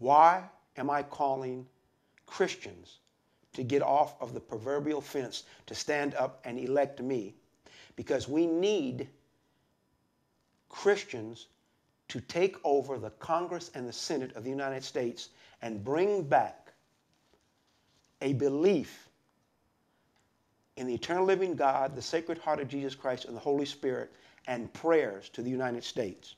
Why am I calling Christians to get off of the proverbial fence to stand up and elect me? Because we need Christians to take over the Congress and the Senate of the United States and bring back a belief in the eternal living God, the Sacred Heart of Jesus Christ, and the Holy Spirit, and prayers to the United States.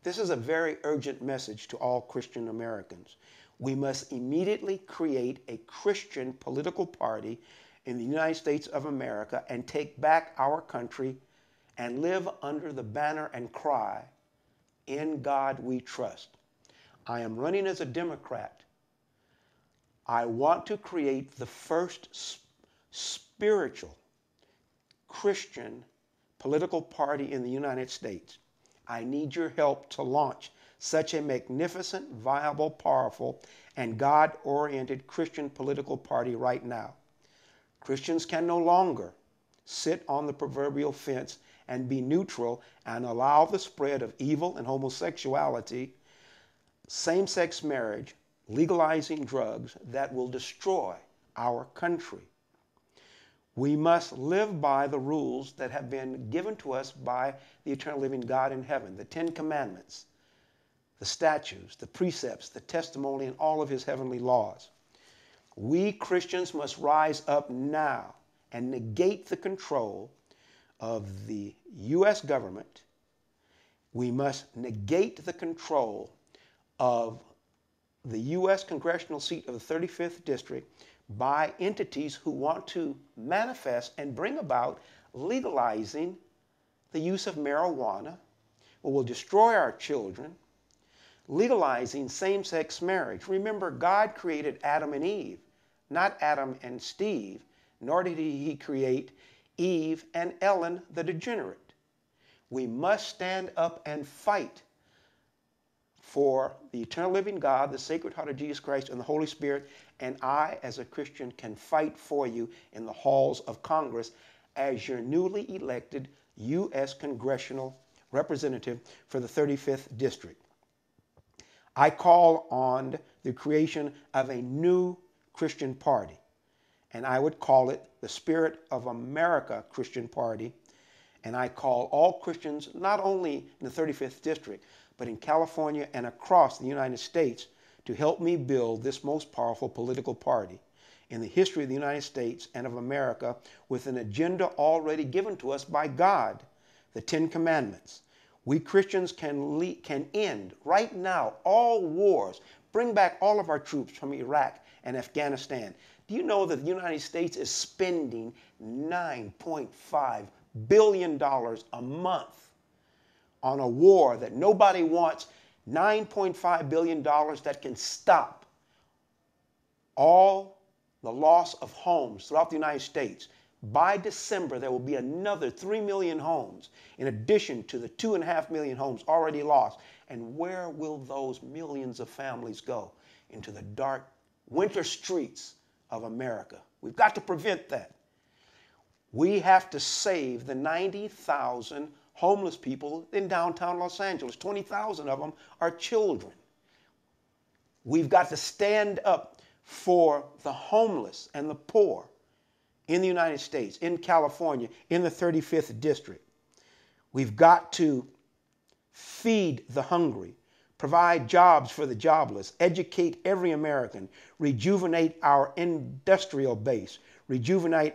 This is a very urgent message to all Christian Americans. We must immediately create a Christian political party in the United States of America and take back our country and live under the banner and cry, "In God we trust." I am running as a Democrat. I want to create the first spiritual Christian political party in the United States. I need your help to launch such a magnificent, viable, powerful, and God-oriented Christian political party right now. Christians can no longer sit on the proverbial fence and be neutral and allow the spread of evil and homosexuality, same-sex marriage, legalizing drugs that will destroy our country. We must live by the rules that have been given to us by the eternal living God in heaven, the 10 Commandments, the statutes, the precepts, the testimony, and all of his heavenly laws. We Christians must rise up now and negate the control of the U.S. government. We must negate the control of the U.S. congressional seat of the 35th District by entities who want to manifest and bring about legalizing the use of marijuana, or will destroy our children, legalizing same-sex marriage. Remember, God created Adam and Eve, not Adam and Steve, nor did he create Eve and Ellen the degenerate. We must stand up and fight for the eternal living God, the Sacred Heart of Jesus Christ, and the Holy Spirit, and I, as a Christian, can fight for you in the halls of Congress as your newly elected U.S. congressional representative for the 35th District. I call on the creation of a new Christian party, and I would call it the Spirit of America Christian Party, and I call all Christians, not only in the 35th District, but in California and across the United States, to help me build this most powerful political party in the history of the United States and of America, with an agenda already given to us by God, the 10 Commandments. We Christians can end right now all wars, bring back all of our troops from Iraq and Afghanistan. Do you know that the United States is spending $9.5 billion a month on a war that nobody wants? $9.5 billion that can stop all the loss of homes throughout the United States. By December, there will be another 3 million homes in addition to the 2.5 million homes already lost. And where will those millions of families go? Into the dark winter streets of America. We've got to prevent that. We have to save the 90,000 homeless people in downtown Los Angeles. 20,000 of them are children. We've got to stand up for the homeless and the poor in the United States, in California, in the 35th District. We've got to feed the hungry, provide jobs for the jobless, educate every American, rejuvenate our industrial base, rejuvenate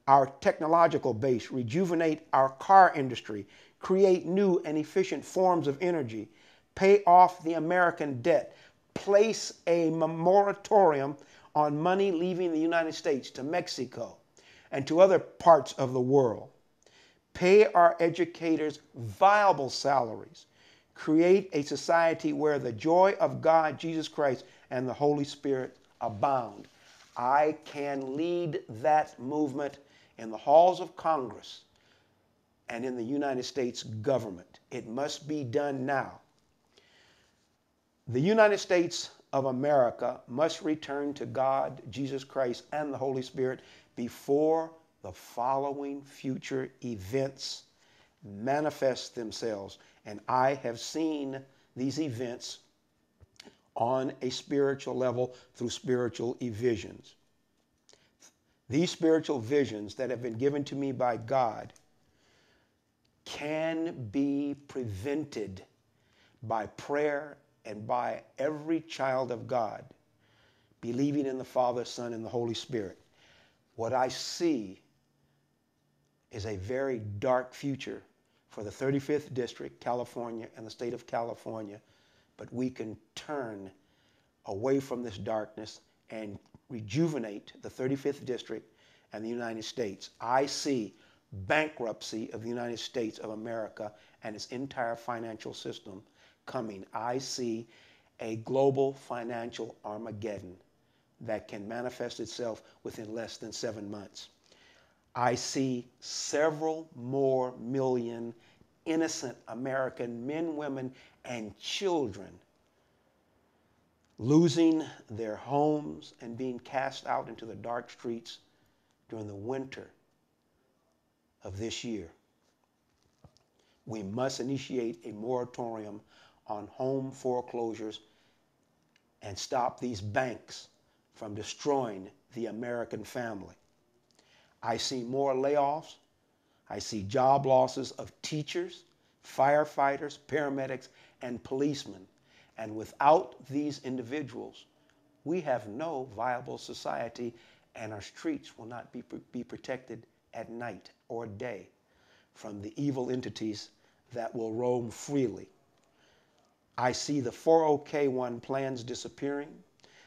our technological base, rejuvenate our car industry, create new and efficient forms of energy, pay off the American debt, place a moratorium on money leaving the United States to Mexico and to other parts of the world, pay our educators viable salaries, create a society where the joy of God, Jesus Christ, and the Holy Spirit abound. I can lead that movement in the halls of Congress and in the United States government. It must be done now. The United States of America must return to God, Jesus Christ, and the Holy Spirit before the following future events manifest themselves. And I have seen these events on a spiritual level through spiritual visions. These spiritual visions that have been given to me by God can be prevented by prayer and by every child of God believing in the Father, Son, and the Holy Spirit. What I see is a very dark future for the 35th District, California, and the state of California, but we can turn away from this darkness and rejuvenate the 35th District and the United States. I see bankruptcy of the United States of America and its entire financial system coming. I see a global financial Armageddon that can manifest itself within less than 7 months. I see several more million innocent American men, women, and children losing their homes and being cast out into the dark streets during the winter of this year. We must initiate a moratorium on home foreclosures and stop these banks from destroying the American family. I see more layoffs. I see job losses of teachers, firefighters, paramedics, and policemen. And without these individuals, we have no viable society, and our streets will not be protected at night or day from the evil entities that will roam freely. I see the 401k plans disappearing.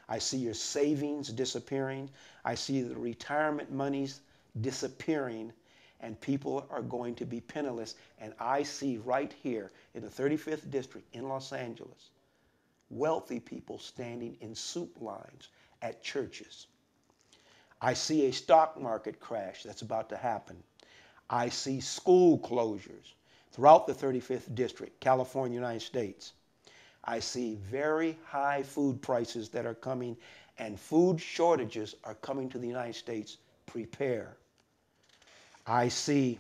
I see your savings disappearing. I see the retirement monies disappearing, and people are going to be penniless. And I see right here in the 35th District in Los Angeles, wealthy people standing in soup lines at churches. I see a stock market crash that's about to happen. I see school closures throughout the 35th District, California, United States. I see very high food prices that are coming, and food shortages are coming to the United States. Prepare. I see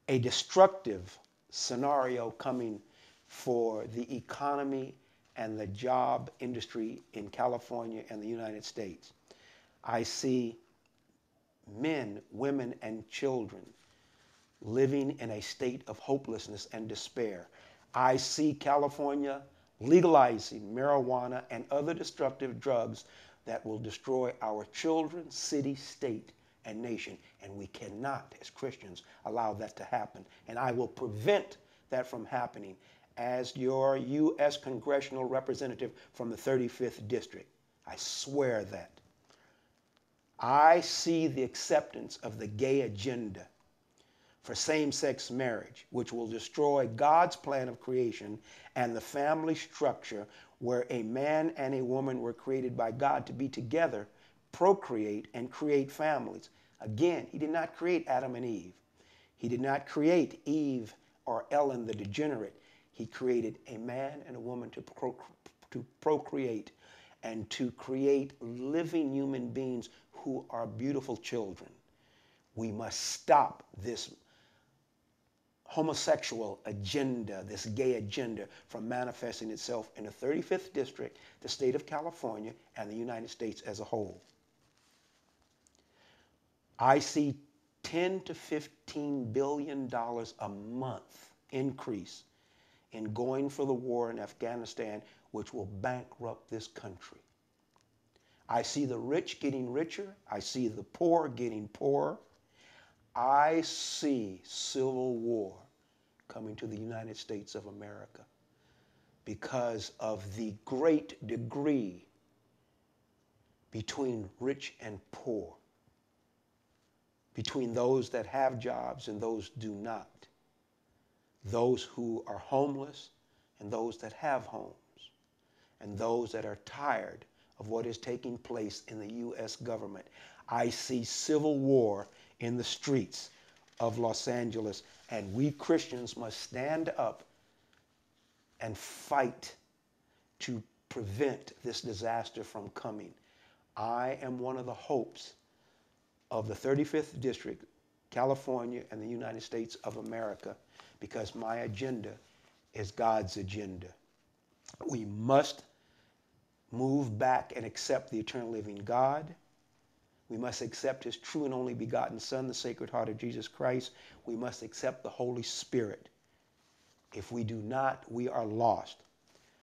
a destructive scenario coming for the economy and the job industry in California and the United States. I see men, women, and children living in a state of hopelessness and despair. I see California legalizing marijuana and other destructive drugs that will destroy our children, city, state, and nation. And we cannot, as Christians, allow that to happen. And I will prevent that from happening as your U.S. congressional representative from the 35th District. I swear that. I see the acceptance of the gay agenda for same-sex marriage, which will destroy God's plan of creation and the family structure where a man and a woman were created by God to be together, procreate, and create families. Again, he did not create Adam and Eve. He did not create Eve or Ellen the degenerate. He created a man and a woman to procreate and to create living human beings who are beautiful children. We must stop this homosexual agenda, this gay agenda, from manifesting itself in the 35th District, the state of California, and the United States as a whole. I see $10 to $15 billion a month increase in going for the war in Afghanistan, which will bankrupt this country. I see the rich getting richer. I see the poor getting poorer. I see civil war coming to the United States of America because of the great degree between rich and poor, between those that have jobs and those do not, those who are homeless and those that have homes, and those that are tired of what is taking place in the U.S. government. I see civil war in the streets of Los Angeles, and we Christians must stand up and fight to prevent this disaster from coming. I am one of the hopes of the 35th District, California, and the United States of America, because my agenda is God's agenda. We must move back and accept the eternal living God. We must accept his true and only begotten Son, the Sacred Heart of Jesus Christ. We must accept the Holy Spirit. If we do not, we are lost.